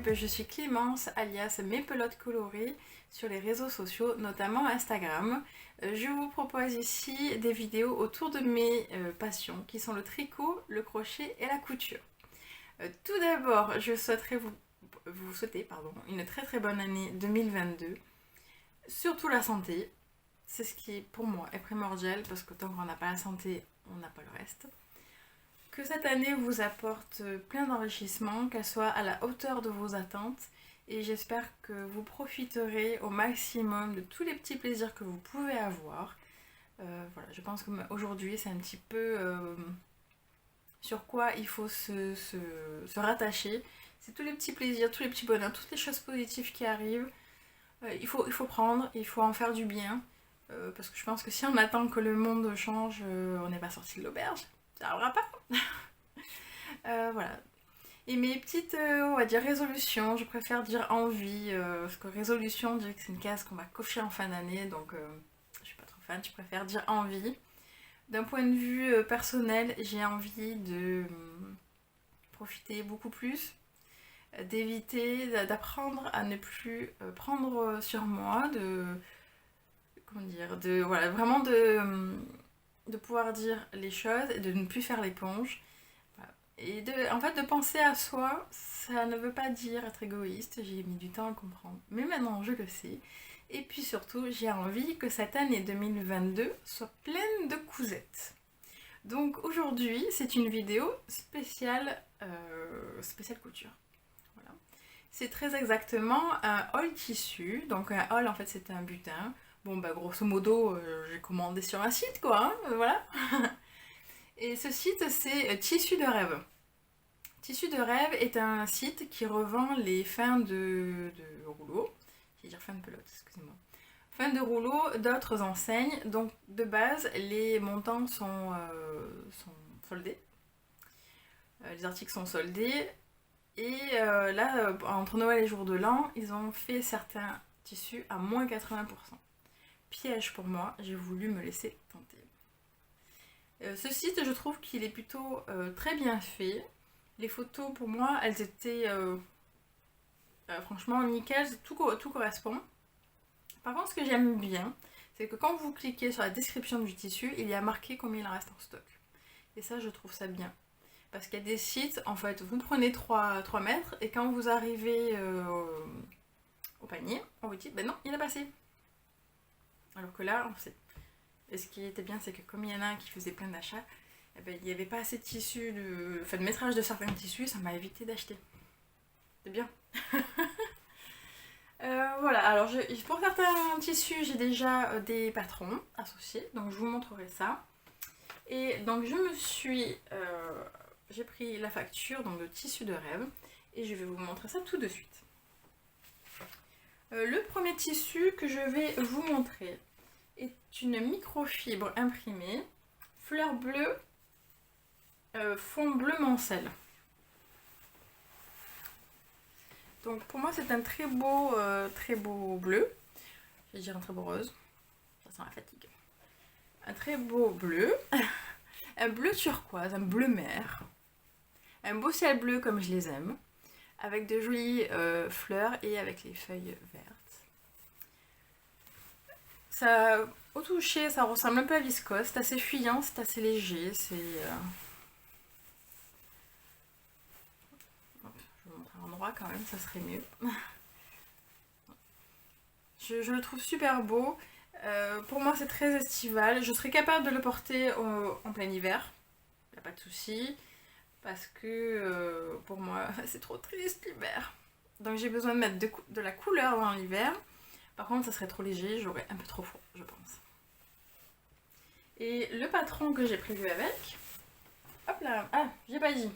YouTube, je suis Clémence alias Mes Pelotes Colorées sur les réseaux sociaux, notamment Instagram. Je vous propose ici des vidéos autour de mes passions qui sont le tricot, le crochet et la couture. Tout d'abord, je souhaiterais vous souhaiter une très bonne année 2022. Surtout la santé, c'est ce qui pour moi est primordial parce que tant qu'on n'a pas la santé, on n'a pas le reste. Que cette année vous apporte plein d'enrichissements, qu'elle soit à la hauteur de vos attentes et j'espère que vous profiterez au maximum de tous les petits plaisirs que vous pouvez avoir. Voilà, je pense qu'aujourd'hui c'est un petit peu sur quoi il faut se rattacher. C'est tous les petits plaisirs, tous les petits bonheurs, toutes les choses positives qui arrivent. Il faut prendre, il faut en faire du bien. Parce que je pense que si on attend que le monde change, on n'est pas sorti de l'auberge. Ça n'arrivera pas. Voilà. Et mes petites, on va dire résolutions, je préfère dire envie, parce que résolution, on dirait que c'est une case qu'on va cocher en fin d'année, donc je suis pas trop fan, je préfère dire envie. D'un point de vue personnel, j'ai envie de profiter beaucoup plus, d'éviter, d'apprendre à ne plus prendre sur moi, voilà, vraiment de pouvoir dire les choses et de ne plus faire l'éponge. Voilà. Et en fait, de penser à soi, ça ne veut pas dire être égoïste, j'ai mis du temps à le comprendre. Mais maintenant, je le sais. Et puis surtout, j'ai envie que cette année 2022 soit pleine de cousettes. Donc aujourd'hui, c'est une vidéo spéciale couture. Voilà. C'est très exactement un haul tissu. Donc un haul, en fait, c'est un butin. Bon, bah grosso modo, j'ai commandé sur un site, quoi, hein, voilà. Et ce site, c'est Tissu de rêve. Tissu de rêve est un site qui revend les fins de rouleaux, c'est-à-dire fin de pelote, excusez-moi. Fin de rouleaux d'autres enseignes, donc de base, les montants sont soldés. Les articles sont soldés. Et là, entre Noël et Jour de l'An, ils ont fait certains tissus à moins 80%. Piège pour moi, j'ai voulu me laisser tenter. Ce site, je trouve qu'il est plutôt très bien fait. Les photos, pour moi, elles étaient franchement nickel, tout correspond. Par contre, ce que j'aime bien, c'est que quand vous cliquez sur la description du tissu, il y a marqué combien il en reste en stock. Et ça, je trouve ça bien. Parce qu'il y a des sites, en fait, vous prenez 3 mètres et quand vous arrivez au panier, on vous dit, ben non, il est passé. Alors que là, on sait. Et ce qui était bien, c'est que comme il y en a un qui faisait plein d'achats, eh ben, il n'y avait pas assez de tissus, de métrage de certains tissus, ça m'a évité d'acheter. C'est bien. Voilà, alors pour certains tissus, j'ai déjà des patrons associés, donc je vous montrerai ça. Et donc j'ai pris la facture, donc le tissu de rêve, et je vais vous montrer ça tout de suite. Le premier tissu que je vais vous montrer est une microfibre imprimée, fleur bleue, fond bleu mancel. Donc pour moi c'est un très beau bleu, je vais dire un très beau rose, ça sent la fatigue. Un très beau bleu, un bleu turquoise, un bleu mer, un beau ciel bleu comme je les aime, avec de jolies fleurs et avec les feuilles vertes. Ça, au toucher, ça ressemble un peu à viscose, c'est assez fuyant, c'est assez léger, c'est... Je vais montrer un endroit quand même, ça serait mieux. Je le trouve super beau. Pour moi c'est très estival, je serais capable de le porter en plein hiver, y a pas de souci, parce que pour moi c'est trop triste l'hiver. Donc j'ai besoin de mettre de la couleur dans l'hiver, par contre ça serait trop léger, j'aurais un peu trop froid je pense. Et le patron que j'ai prévu avec, hop là, ah j'ai pas dit,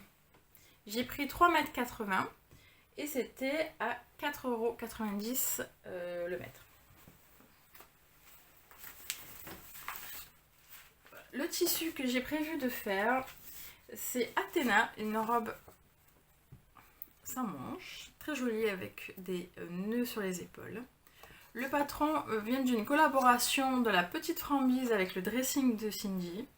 j'ai pris 3,80 m et c'était à 4,90 € le mètre. Le tissu que j'ai prévu de faire, c'est Athéna, une robe sans manches, très jolie avec des nœuds sur les épaules. Le patron vient d'une collaboration de la Petite Framboise avec le dressing de Cindy.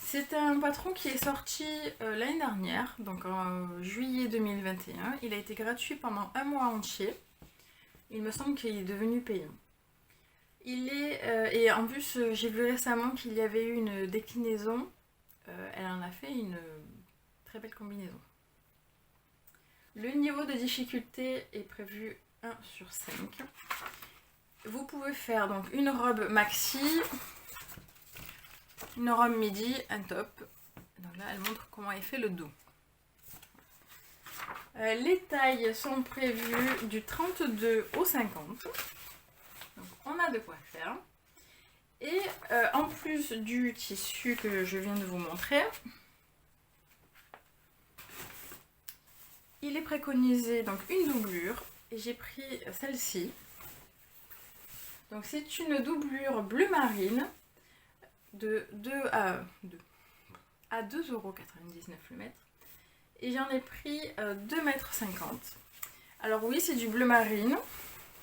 C'est un patron qui est sorti l'année dernière, donc en juillet 2021. Il a été gratuit pendant un mois entier. Il me semble qu'il est devenu payant. Et en plus, j'ai vu récemment qu'il y avait eu une déclinaison. Elle en a fait une très belle combinaison. Le niveau de difficulté est prévu 1/5. Vous pouvez faire donc une robe maxi, une robe midi, un top. Donc là, elle montre comment est fait le dos. Les tailles sont prévues du 32 au 50. Donc on a de quoi faire. Et en plus du tissu que je viens de vous montrer, il est préconisé donc une doublure. Et j'ai pris celle-ci. Donc c'est une doublure bleu marine de 2 à 2,99€ le mètre. Et j'en ai pris 2,50 m. Alors oui, c'est du bleu marine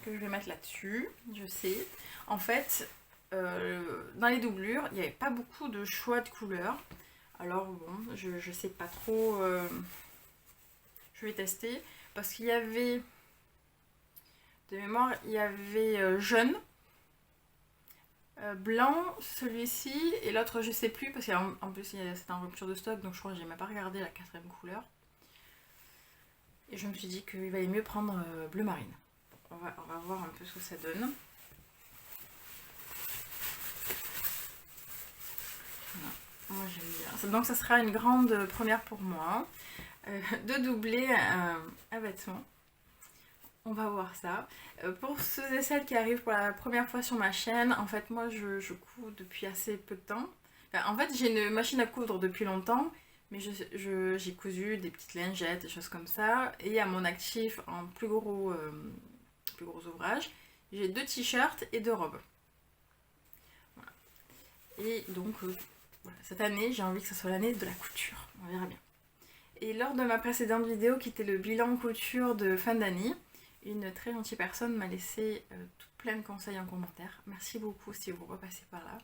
que je vais mettre là-dessus, je sais. En fait, dans les doublures, il n'y avait pas beaucoup de choix de couleurs. Alors bon, je sais pas trop. Je vais tester. Parce qu'il y avait, de mémoire, il y avait jaune, blanc, celui-ci, et l'autre je sais plus, parce qu'en plus c'était en rupture de stock, donc je crois que j'ai même pas regardé la 4e couleur. Et je me suis dit qu'il valait mieux prendre bleu marine. On va voir un peu ce que ça donne. Voilà. Moi j'aime bien. Donc ça sera une grande première pour moi, de doubler un vêtement. On va voir ça. Pour ceux et celles qui arrivent pour la première fois sur ma chaîne, en fait moi je couds depuis assez peu de temps. Enfin, en fait j'ai une machine à coudre depuis longtemps, mais j'ai cousu des petites lingettes, des choses comme ça. Et à mon actif en plus gros ouvrage, j'ai 2 t-shirts et 2 robes. Voilà. Et donc voilà, cette année j'ai envie que ce soit l'année de la couture, on verra bien. Et lors de ma précédente vidéo qui était le bilan couture de fin d'année, une très gentille personne m'a laissé tout plein de conseils en commentaire. Merci beaucoup si vous repassez par là.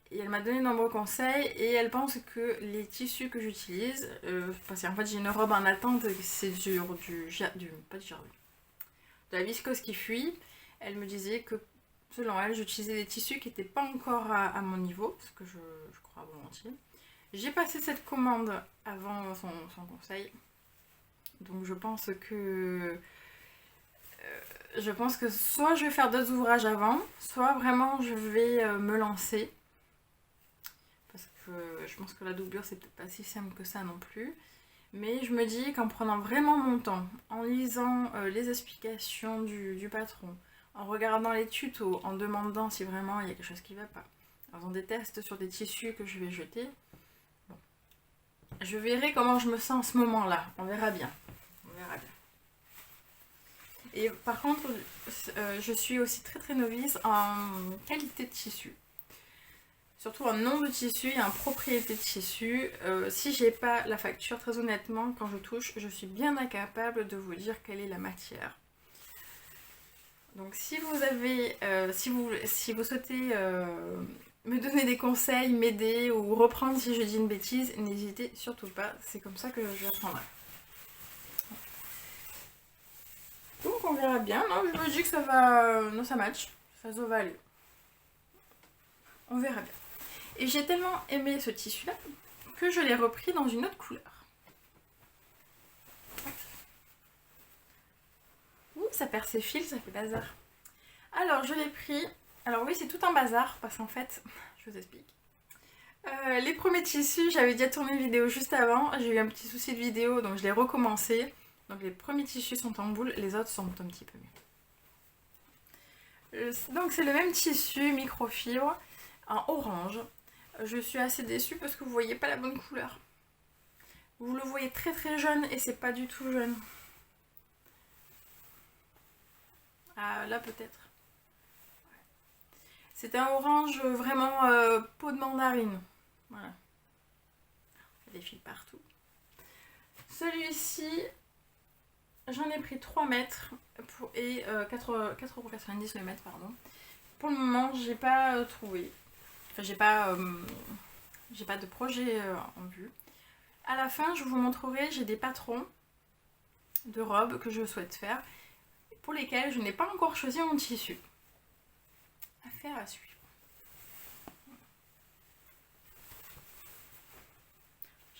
Et elle m'a donné de nombreux conseils et elle pense que les tissus que j'utilise, parce qu'en fait j'ai une robe en attente, c'est de la viscose qui fuit. Elle me disait que selon elle, j'utilisais des tissus qui n'étaient pas encore à mon niveau, ce que je crois volontiers. J'ai passé cette commande avant son conseil, donc je pense que soit je vais faire d'autres ouvrages avant, soit vraiment je vais me lancer. Parce que je pense que la doublure c'est peut-être pas si simple que ça non plus. Mais je me dis qu'en prenant vraiment mon temps, en lisant les explications du patron, en regardant les tutos, en demandant si vraiment il y a quelque chose qui ne va pas, en faisant des tests sur des tissus que je vais jeter, bon, je verrai comment je me sens en ce moment-là. On verra bien. On verra bien. Et par contre, je suis aussi très très novice en qualité de tissu. Surtout en nom de tissu et en propriété de tissu. Si j'ai pas la facture, très honnêtement, quand je touche, je suis bien incapable de vous dire quelle est la matière. Donc si vous avez, si vous souhaitez me donner des conseils, m'aider ou reprendre si je dis une bêtise, n'hésitez surtout pas, c'est comme ça que je apprendrai. Donc on verra bien, non, je me dis que ça va, non ça match, ça va aller. On verra bien. Et j'ai tellement aimé ce tissu là que je l'ai repris dans une autre couleur. Ouh, ça perd ses fils, ça fait bazar. Alors je l'ai pris, alors oui c'est tout un bazar parce qu'en fait, je vous explique. Les premiers tissus, j'avais déjà tourné une vidéo juste avant, j'ai eu un petit souci de vidéo donc je l'ai recommencé. Donc les premiers tissus sont en boule, les autres sont un petit peu mieux. Donc c'est le même tissu microfibre en orange. Je suis assez déçue parce que vous voyez pas la bonne couleur. Vous le voyez très très jaune et c'est pas du tout jaune. Ah là peut-être. C'est un orange vraiment peau de mandarine. Voilà. Il y a des fils partout. Celui-ci, j'en ai pris 3 mètres et 4,90€ le mètre, pardon. Pour le moment, j'ai pas trouvé. Enfin, j'ai pas j'ai pas de projet en vue. À la fin, je vous montrerai, j'ai des patrons de robes que je souhaite faire, pour lesquels je n'ai pas encore choisi mon tissu. Affaire à suivre.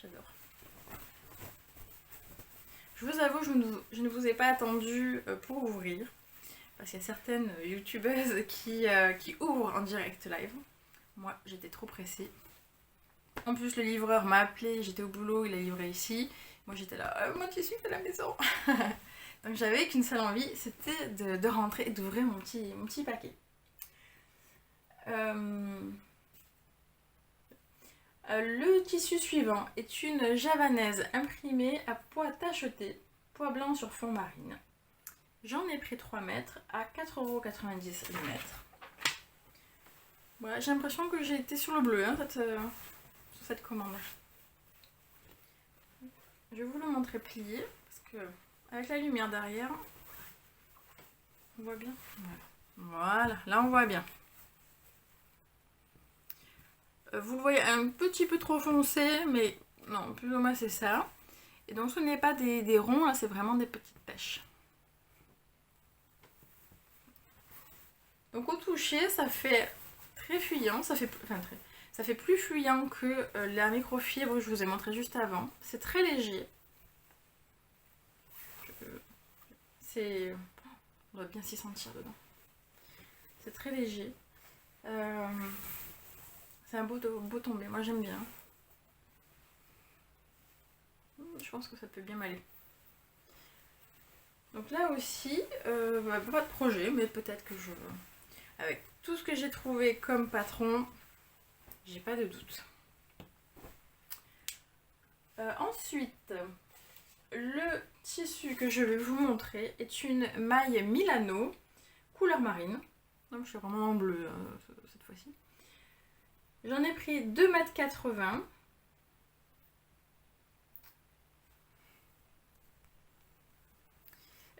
J'adore. Je vous avoue, je ne vous ai pas attendu pour ouvrir, parce qu'il y a certaines youtubeuses qui ouvrent en direct live. Moi, j'étais trop pressée. En plus, le livreur m'a appelé, j'étais au boulot, il a livré ici. Moi, j'étais là, mon tissu est à la maison. Donc, j'avais qu'une seule envie, c'était de rentrer et d'ouvrir mon petit paquet. Le tissu suivant est une javanaise imprimée à pois tacheté, pois blanc sur fond marine. J'en ai pris 3 mètres à 4,90 € le mètre. Voilà, j'ai l'impression que j'ai été sur le bleu hein, sur cette commande. Je vais vous le montrer plié parce que avec la lumière derrière, on voit bien. Voilà, là on voit bien. Vous le voyez un petit peu trop foncé, mais non, plus ou moins c'est ça. Et donc ce n'est pas des ronds, là c'est vraiment des petites pêches. Donc au toucher, ça fait très fuyant, ça fait plus fuyant que la microfibre que je vous ai montré juste avant. C'est très léger. On doit bien s'y sentir dedans. C'est très léger. C'est un beau tombé, moi j'aime bien. Je pense que ça peut bien m'aller. Donc là aussi, pas de projet, mais peut-être que avec tout ce que j'ai trouvé comme patron, j'ai pas de doute. Ensuite, le tissu que je vais vous montrer est une maille Milano, couleur marine. Donc je suis vraiment en bleu cette fois-ci. J'en ai pris 2,80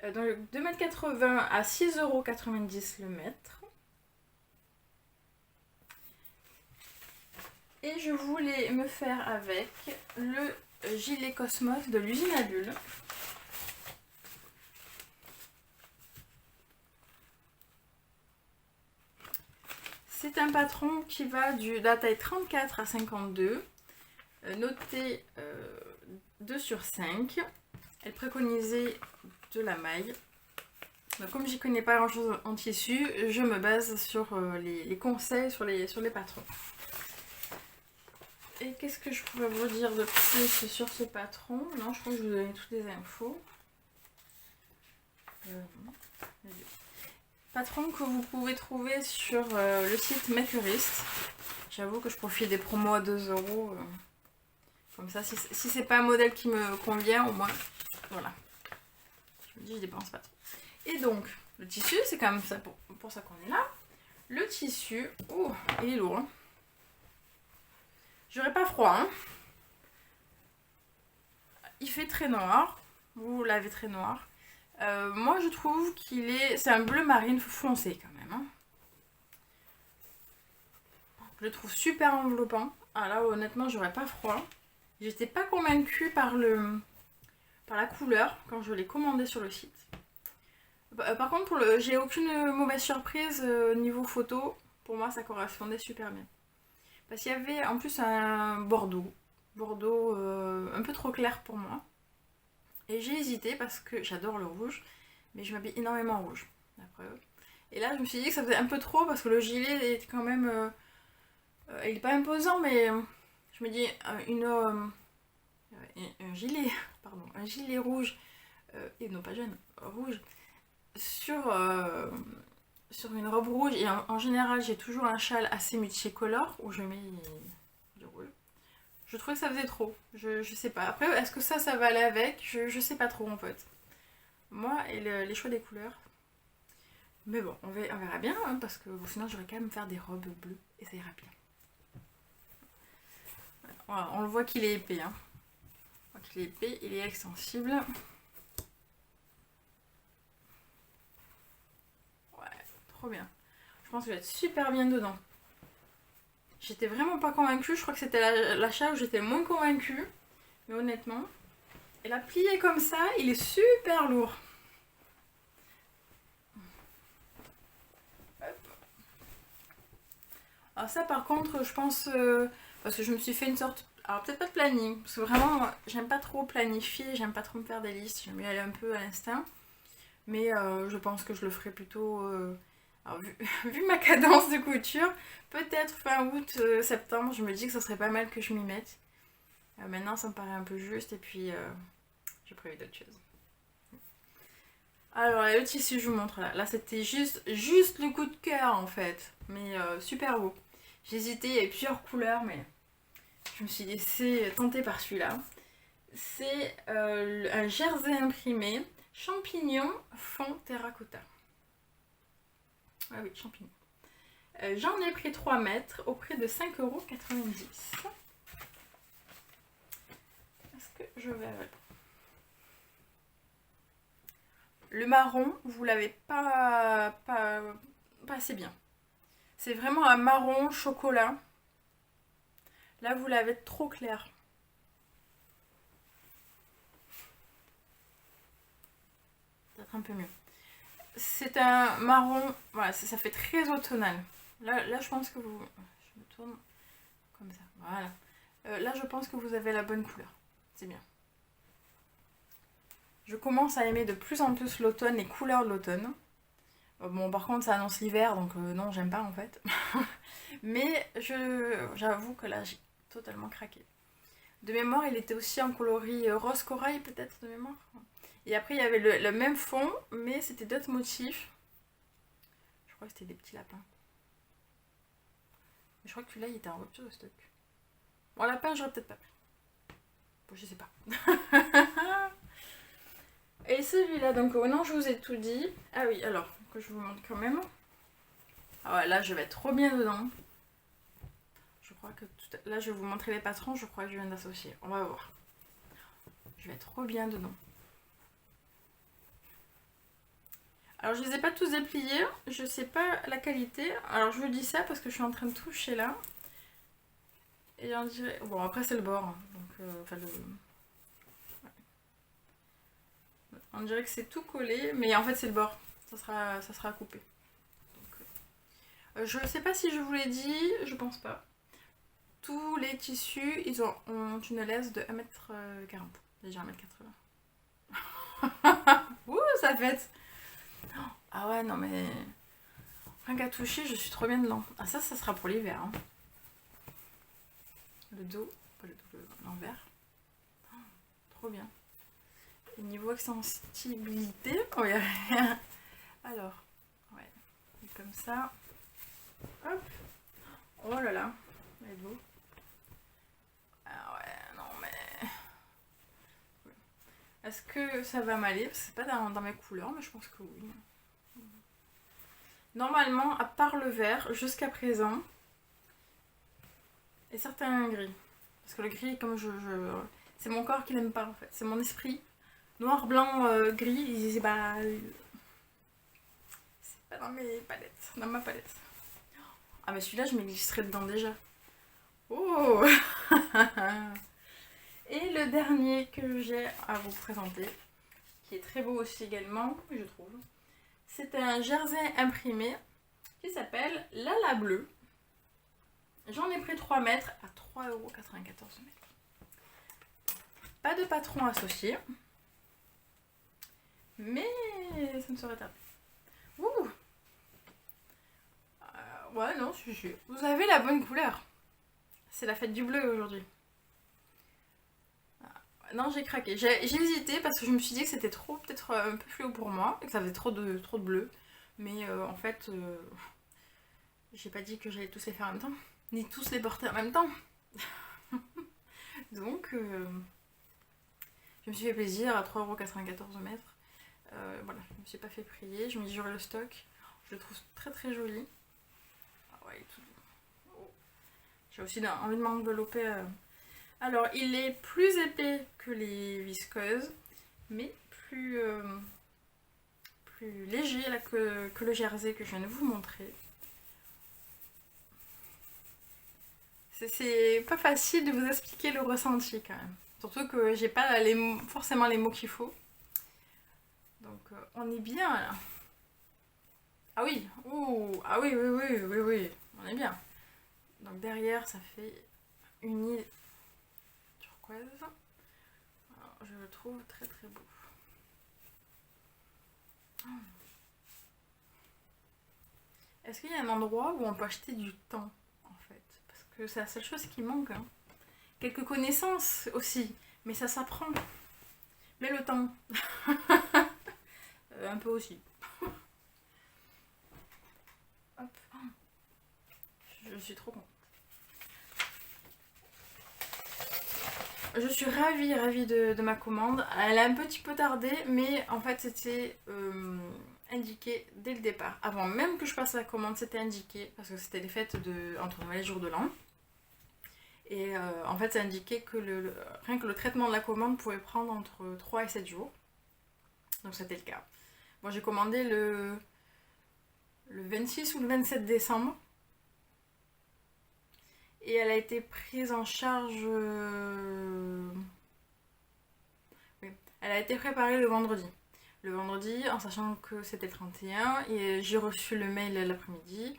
m. Donc 2,80 m à 6,90 € le mètre. Et je voulais me faire avec le gilet Cosmos de l'usine à bulles. C'est un patron qui va de la taille 34 à 52, noté 2 sur 5. Elle préconisait de la maille. Donc, comme j'y connais pas grand chose en tissu, je me base sur les conseils sur les patrons. Et qu'est-ce que je pourrais vous dire de plus sur ce patron? Non, je crois que je vous ai donné toutes les infos. Patron que vous pouvez trouver sur le site Makerist. J'avoue que je profite des promos à 2 €. Comme ça, si c'est pas un modèle qui me convient, au moins, voilà. Je me dis, je dépense pas trop. Et donc, le tissu, c'est quand même ça pour ça qu'on est là. Le tissu, oh, il est lourd. Hein. J'aurais pas froid. Hein. Il fait très noir. Vous l'avez très noir. Moi, je trouve c'est un bleu marine foncé quand même. Hein. Je le trouve super enveloppant. Ah là, honnêtement, j'aurais pas froid. J'étais pas convaincue par la couleur quand je l'ai commandé sur le site. Par contre, j'ai aucune mauvaise surprise niveau photo. Pour moi, ça correspondait super bien. Parce qu'il y avait en plus un bordeaux. Bordeaux un peu trop clair pour moi. Et j'ai hésité parce que j'adore le rouge. Mais je m'habille énormément en rouge. Après. Et là, je me suis dit que ça faisait un peu trop parce que le gilet est quand même... il n'est pas imposant, mais je me dis un gilet, pardon, un gilet rouge, et non pas jaune, rouge, sur une robe rouge, et en général j'ai toujours un châle assez multicolore où je mets du rouge. Je trouvais que ça faisait trop, je sais pas. Après, est-ce que ça va aller avec? Je sais pas trop en fait. Moi et les choix des couleurs. Mais bon, on verra bien, hein, parce que sinon j'aurais quand même faire des robes bleues, et ça ira bien. Voilà, on le voit qu'il est épais. Hein. On voit qu'il est épais, il est extensible. Ouais, trop bien. Je pense que je vais être super bien dedans. J'étais vraiment pas convaincue, je crois que c'était l'achat où j'étais le moins convaincue. Mais honnêtement. Et là, plié comme ça, il est super lourd. Hop. Alors ça par contre, je pense... parce que je me suis fait une sorte... Alors peut-être pas de planning, parce que vraiment, j'aime pas trop planifier, j'aime pas trop me faire des listes, j'aime bien aller un peu à l'instinct. Mais je pense que je le ferai plutôt... alors, vu ma cadence de couture, peut-être fin août, septembre, je me dis que ça serait pas mal que je m'y mette. Maintenant, ça me paraît un peu juste, et puis j'ai prévu d'autres choses. Alors, le tissu, je vous montre là. Là, c'était juste le coup de cœur en fait, mais super beau. J'ai hésité, il y avait plusieurs couleurs, mais je me suis laissée tenter par celui-là. C'est un jersey imprimé, champignon, fond terracotta. Ah oui, champignon. J'en ai pris 3 mètres au prix de 5,90 €. Est-ce que je vais... Le marron, vous l'avez pas assez bien. C'est vraiment un marron chocolat. Là, vous l'avez trop clair. Peut-être un peu mieux. C'est un marron, voilà, ça fait très automnal. Là, je pense que vous... Je me tourne comme ça, voilà. Là, je pense que vous avez la bonne couleur. C'est bien. Je commence à aimer de plus en plus l'automne, les couleurs de l'automne. Bon, par contre, ça annonce l'hiver, donc non, j'aime pas en fait. Mais j'avoue que là, j'ai totalement craqué. De mémoire, il était aussi en coloris rose corail, peut-être, de mémoire. Et après, il y avait le même fond, mais c'était d'autres motifs. Je crois que c'était des petits lapins. Mais je crois que celui-là, il était en rupture de stock. Bon, lapin, j'aurais peut-être pas pris. Bon, je sais pas. Et celui-là, donc, oh non, je vous ai tout dit. Ah oui, alors, que je vous montre quand même. Ah ouais, là, je vais être trop bien dedans. Je crois que là, je vais vous montrer les patrons. Je crois que je viens d'associer. On va voir. Je vais être trop bien dedans. Alors, je les ai pas tous dépliés. Je sais pas la qualité. Alors, je vous dis ça parce que je suis en train de toucher là. Et on dirait... Bon, après, c'est le bord. Hein, donc, enfin, le... On dirait que c'est tout collé, mais en fait, c'est le bord. Ça sera coupé. Donc, je sais pas si je vous l'ai dit, je pense pas. Tous les tissus, ils ont une laisse de 1,40 m. Déjà 1,80 m. Ouh, ça pète. Ah ouais, non mais... Rien qu'à toucher, je suis trop bien dedans. Ah ça sera pour l'hiver. Hein. Le dos, pas le dos, l'envers. Oh, trop bien. Et niveau extensibilité, oh, y a rien. Alors, ouais, et comme ça. Hop. Oh là là, il est beau. Ah ouais, non mais... Est-ce que ça va m'aller? C'est pas dans mes couleurs, mais je pense que oui. Normalement, à part le vert, jusqu'à présent, et certains gris. Parce que le gris, comme c'est mon corps qui l'aime pas en fait. C'est mon esprit. Noir, blanc, gris, il disait bah... C'est pas dans mes palettes, dans ma palette. Ah mais celui-là, je m'existrerai dedans déjà. Oh. Et le dernier que j'ai à vous présenter, qui est très beau aussi également, je trouve. C'est un jersey imprimé qui s'appelle Lala Bleu. J'en ai pris 3 mètres à 3,94 €. Pas de patron associé. Mais ça ne serait tardé. Ouh. Ouais, non, si. Vous avez la bonne couleur. C'est la fête du bleu aujourd'hui. Non, j'ai craqué. J'ai hésité parce que je me suis dit que c'était trop, peut-être un peu fluo pour moi, et que ça faisait trop de bleu. Mais en fait, j'ai pas dit que j'allais tous les faire en même temps, ni tous les porter en même temps. Donc, je me suis fait plaisir à 3,94 € mètre. Voilà, je me suis pas fait prier, je mesurais le stock. Je le trouve très très joli. Ah ouais, tout... Oh. J'ai aussi envie de m'envelopper. Alors, il est plus épais que les visceuses, mais plus léger là, que le jersey que je viens de vous montrer. C'est pas facile de vous expliquer le ressenti quand même. Surtout que j'ai pas forcément les mots qu'il faut. Donc on est bien là. Ah oui, ouh, ah oui, oui, oui, oui, oui, on est bien. Donc derrière, ça fait une île turquoise. Alors, je le trouve très très beau. Est-ce qu'il y a un endroit où on peut acheter du temps en fait? Parce que c'est la seule chose qui manque. Hein. Quelques connaissances aussi, mais ça s'apprend. Mais le temps, un peu aussi. Hop. Je suis trop contente. Je suis ravie de ma commande. Elle a un petit peu tardé, mais en fait c'était indiqué dès le départ. Avant même que je passe la commande, c'était indiqué, parce que c'était les fêtes entre Noël et jour de l'an. Et en fait, ça indiquait que rien que le traitement de la commande pouvait prendre entre 3 et 7 jours. Donc c'était le cas. Bon, j'ai commandé le 26 ou le 27 décembre. Et elle a été prise en charge... Oui. Elle a été préparée le vendredi. Le vendredi, en sachant que c'était le 31, et j'ai reçu le mail l'après-midi.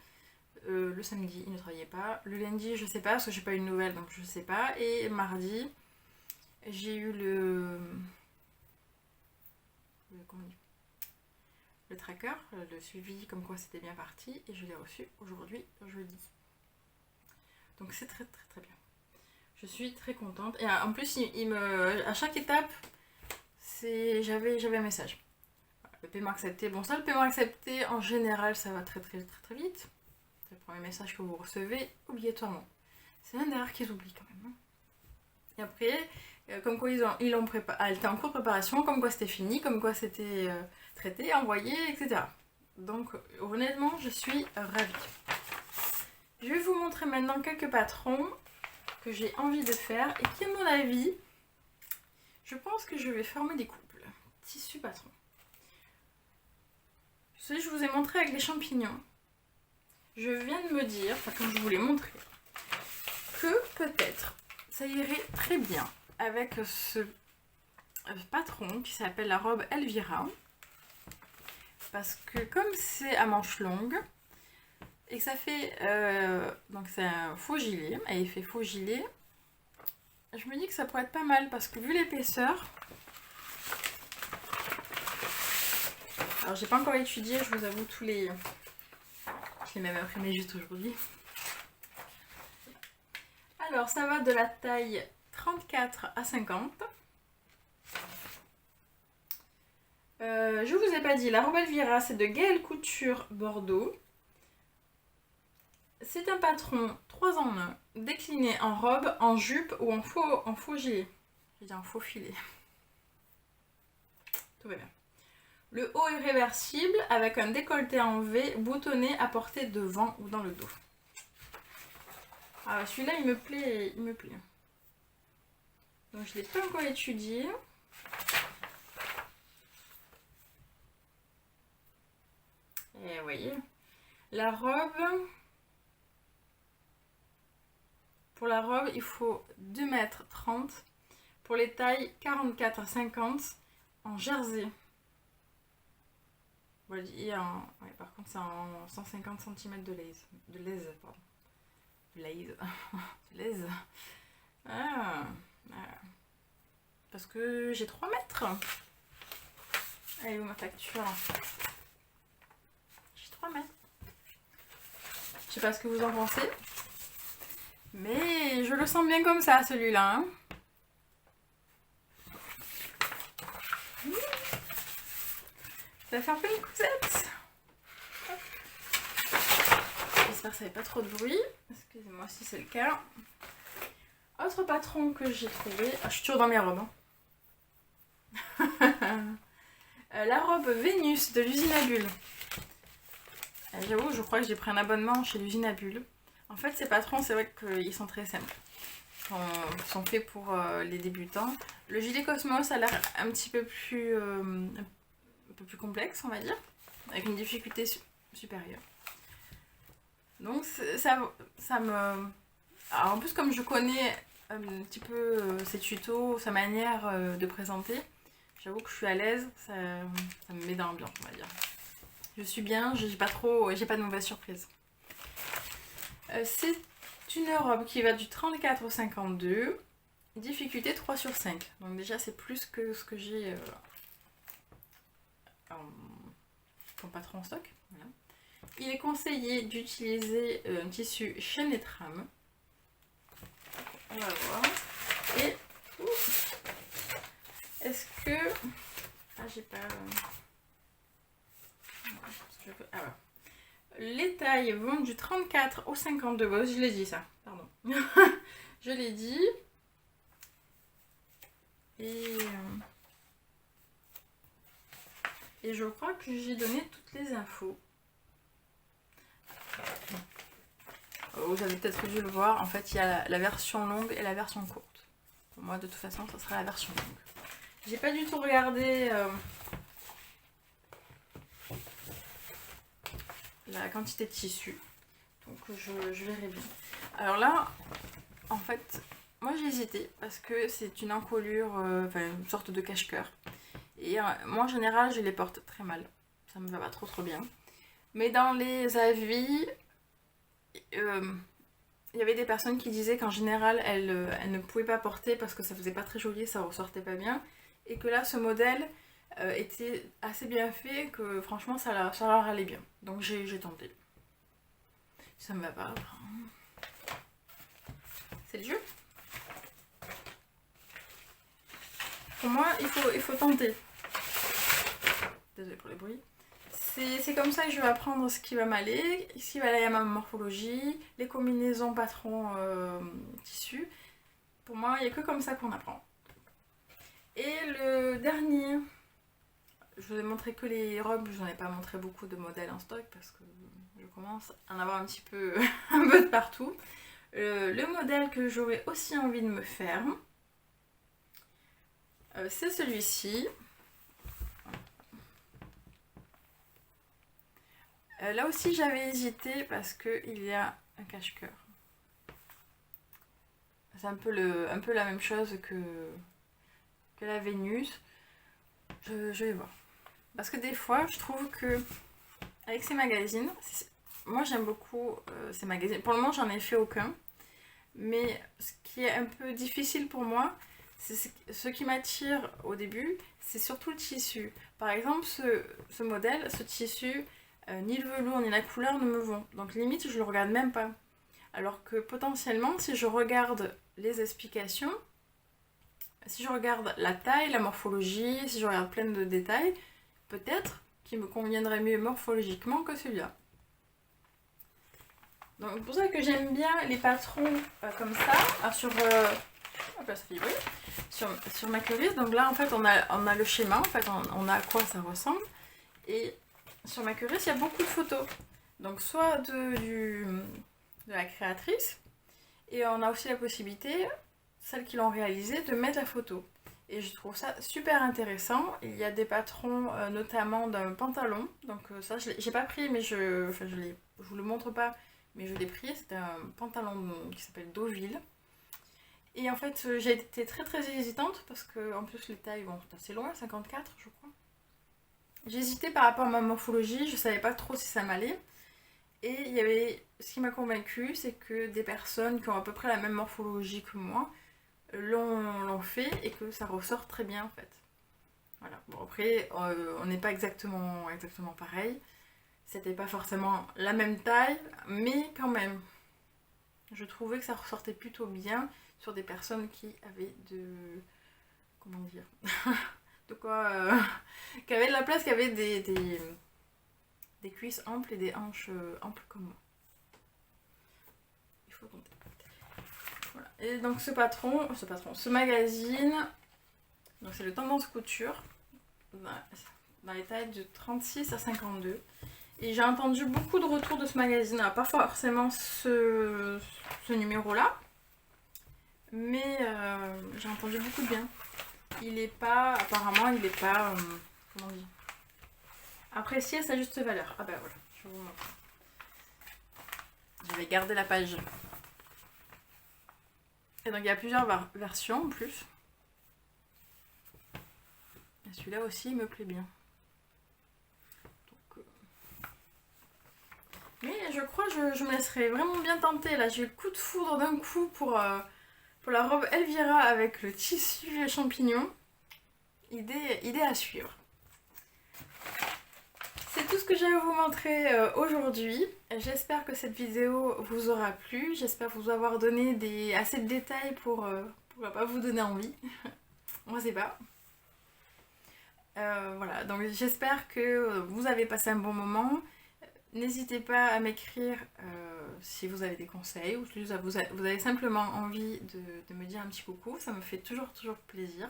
Le samedi, il ne travaillait pas. Le lundi, je sais pas, parce que j'ai pas eu de nouvelles, donc je sais pas. Et mardi, j'ai eu comment on dit, le tracker, le suivi comme quoi c'était bien parti, et je l'ai reçu aujourd'hui, jeudi. Donc c'est très très très bien. Je suis très contente. Et en plus, à chaque étape, j'avais un message. Le paiement accepté. Bon, ça, le paiement accepté, en général, ça va très très très très vite. C'est le premier message que vous recevez obligatoirement. C'est l'un des rares qu'ils oublient quand même. Hein. Et après, comme quoi ils ont préparé, elle était en cours de préparation, comme quoi c'était fini, comme quoi c'était traité, envoyé, etc. Donc honnêtement, je suis ravie. Je vais vous montrer maintenant quelques patrons que j'ai envie de faire et qui, à mon avis, je pense que je vais former des couples. Tissu patron. Celui que je vous ai montré avec les champignons. Je viens de me dire, enfin comme je vous l'ai montré, que peut-être ça irait très bien avec ce patron qui s'appelle la robe Elvira. Parce que comme c'est à manches longues, et que ça fait... donc c'est un faux gilet, et il fait faux gilet, je me dis que ça pourrait être pas mal, parce que vu l'épaisseur... Alors j'ai pas encore étudié, je vous avoue, tous les... Je l'ai même imprimé juste aujourd'hui. Alors ça va de la taille 34 à 50. Je vous ai pas dit, la robe Elvira, c'est de Gaëlle Couture Bordeaux. C'est un patron 3 en 1, décliné en robe, en jupe ou en faux gilet. J'ai dit en faux filet. Tout va bien. Le haut est réversible avec un décolleté en V boutonné à portée devant ou dans le dos. Ah, celui-là, il me plaît, il me plaît. Donc je ne l'ai pas encore étudié. Et vous voyez, la robe, pour la robe, il faut 2,30 m. Pour les tailles 44 à 50 en jersey. Bon, ouais, par contre, c'est en 150 cm de laise. De laise, pardon. De laise. De laise. Ah, ah. Parce que j'ai 3 mètres. Allez, où ma facture? J'ai 3 mètres. Je sais pas ce que vous en pensez. Mais je le sens bien comme ça, celui-là. Hein. Ça va faire plein de cousettes. J'espère que ça fait pas trop de bruit. Excusez-moi si c'est le cas. Autre patron que j'ai trouvé. Ah, je suis toujours dans mes robes. Hein. La robe Vénus de l'usine à bulles. J'avoue, je crois que j'ai pris un abonnement chez l'usine à bulles. En fait, ces patrons, c'est vrai qu'ils sont très simples. Ils sont faits pour les débutants. Le gilet Cosmos a l'air un petit peu plus, complexe, on va dire, avec une difficulté supérieure. Donc ça me... Alors en plus comme je connais un petit peu ses tutos, sa manière de présenter, j'avoue que je suis à l'aise, ça me met dans l'ambiance on va dire. Je suis bien, j'ai pas de mauvaise surprise. C'est une robe qui va du 34 au 52, difficulté 3 sur 5. Donc déjà c'est plus que ce que j'ai comme patron en stock. Voilà. Il est conseillé d'utiliser un tissu chaîne et trame. On va voir. Et est-ce que... Ah j'ai pas... Ah ouais. Les tailles vont du 34 au 52. Bon, je l'ai dit ça, pardon. Je l'ai dit. Et je crois que j'ai donné toutes les infos. Vous avez peut-être dû le voir. En fait, il y a la version longue et la version courte. Pour moi, de toute façon, ça sera la version longue. J'ai pas du tout regardé la quantité de tissu. Donc, je verrai bien. Alors là, en fait, moi j'ai hésité parce que c'est une encolure, enfin une sorte de cache-cœur. Et moi en général, je les porte très mal. Ça me va pas trop bien. Mais dans les avis, il y avait des personnes qui disaient qu'en général, elles ne pouvaient pas porter parce que ça faisait pas très joli, ça ressortait pas bien. Et que là, ce modèle était assez bien fait, que franchement, ça leur allait bien. Donc j'ai tenté. Ça me va pas. C'est le jeu. Pour moi, il faut tenter. Désolée pour les bruits. C'est comme ça que je vais apprendre ce qui va m'aller, ce qui va aller à ma morphologie, les combinaisons patron tissu. Pour moi, il n'y a que comme ça qu'on apprend. Et le dernier, je vous ai montré que les robes, je n'en ai pas montré beaucoup de modèles en stock parce que je commence à en avoir un petit peu, un peu de partout. Le modèle que j'aurais aussi envie de me faire, c'est celui-ci. Là aussi j'avais hésité parce qu'il y a un cache-cœur. C'est un peu la même chose que la Vénus. Je vais voir. Parce que des fois je trouve que avec ces magazines, moi j'aime beaucoup ces magazines. Pour le moment j'en ai fait aucun. Mais ce qui est un peu difficile pour moi, c'est ce qui m'attire au début, c'est surtout le tissu. Par exemple, ce modèle, ce tissu, ni le velours ni la couleur ne me vont. Donc limite, je le regarde même pas. Alors que potentiellement, si je regarde les explications, si je regarde la taille, la morphologie, si je regarde plein de détails, peut-être qu'il me conviendrait mieux morphologiquement que celui-là. Donc c'est pour ça que j'aime bien les patrons comme ça. Alors sur, hop là, ça fait bruit. Sur Macuris, donc là en fait on a le schéma, en fait on a à quoi ça ressemble. Et sur Macuris, il y a beaucoup de photos. Donc soit de la créatrice, et on a aussi la possibilité, celles qui l'ont réalisé, de mettre la photo. Et je trouve ça super intéressant. Il y a des patrons notamment d'un pantalon. Donc ça j'ai pas pris, mais je vous le montre pas. Mais je l'ai pris, c'était un pantalon qui s'appelle Deauville. Et en fait, j'ai été très très hésitante parce que en plus les tailles vont assez loin, 54 je crois. J'hésitais par rapport à ma morphologie, je savais pas trop si ça m'allait. Et il y avait, ce qui m'a convaincue, c'est que des personnes qui ont à peu près la même morphologie que moi l'ont fait et que ça ressort très bien en fait. Voilà. Bon après, on n'est pas exactement pareil. C'était pas forcément la même taille, mais quand même, je trouvais que ça ressortait plutôt bien sur des personnes qui avaient comment dire, de quoi, qui avaient de la place, qui avaient des cuisses amples et des hanches amples comme moi. Il faut compter. Voilà. Et donc ce magazine, donc c'est le Tendance Couture, dans les tailles de 36 à 52. Et j'ai entendu beaucoup de retours de ce magazine. Alors, pas forcément ce numéro-là, mais j'ai entendu beaucoup de bien. Apparemment, il est pas, comment dire, apprécié à sa juste valeur. Ah bah voilà, je vous montre. Je vais garder la page. Et donc il y a plusieurs versions en plus. Et celui-là aussi il me plaît bien. Donc, mais je crois que je me laisserai vraiment bien tenter. Là j'ai eu le coup de foudre d'un coup pour la robe Elvira avec le tissu et champignons. Idée à suivre. C'est tout ce que j'avais à vous montrer aujourd'hui. J'espère que cette vidéo vous aura plu. J'espère vous avoir donné assez de détails pour pas vous donner envie. On sait pas. Voilà, donc j'espère que vous avez passé un bon moment. N'hésitez pas à m'écrire si vous avez des conseils ou si vous avez simplement envie de me dire un petit coucou. Ça me fait toujours plaisir.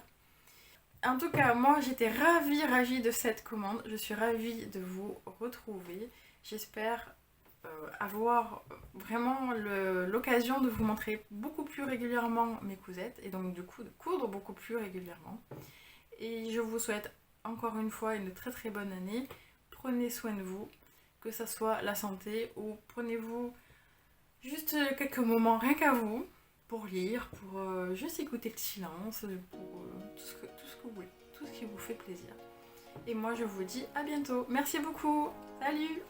En tout cas, moi j'étais ravie de cette commande. Je suis ravie de vous retrouver. J'espère avoir vraiment l'occasion de vous montrer beaucoup plus régulièrement mes cousettes et donc du coup de coudre beaucoup plus régulièrement. Et je vous souhaite encore une fois une très bonne année. Prenez soin de vous, que ça soit la santé ou prenez-vous juste quelques moments rien qu'à vous. Pour lire, pour juste écouter le silence, pour tout ce que vous voulez, tout ce qui vous fait plaisir. Et moi je vous dis à bientôt. Merci beaucoup. Salut!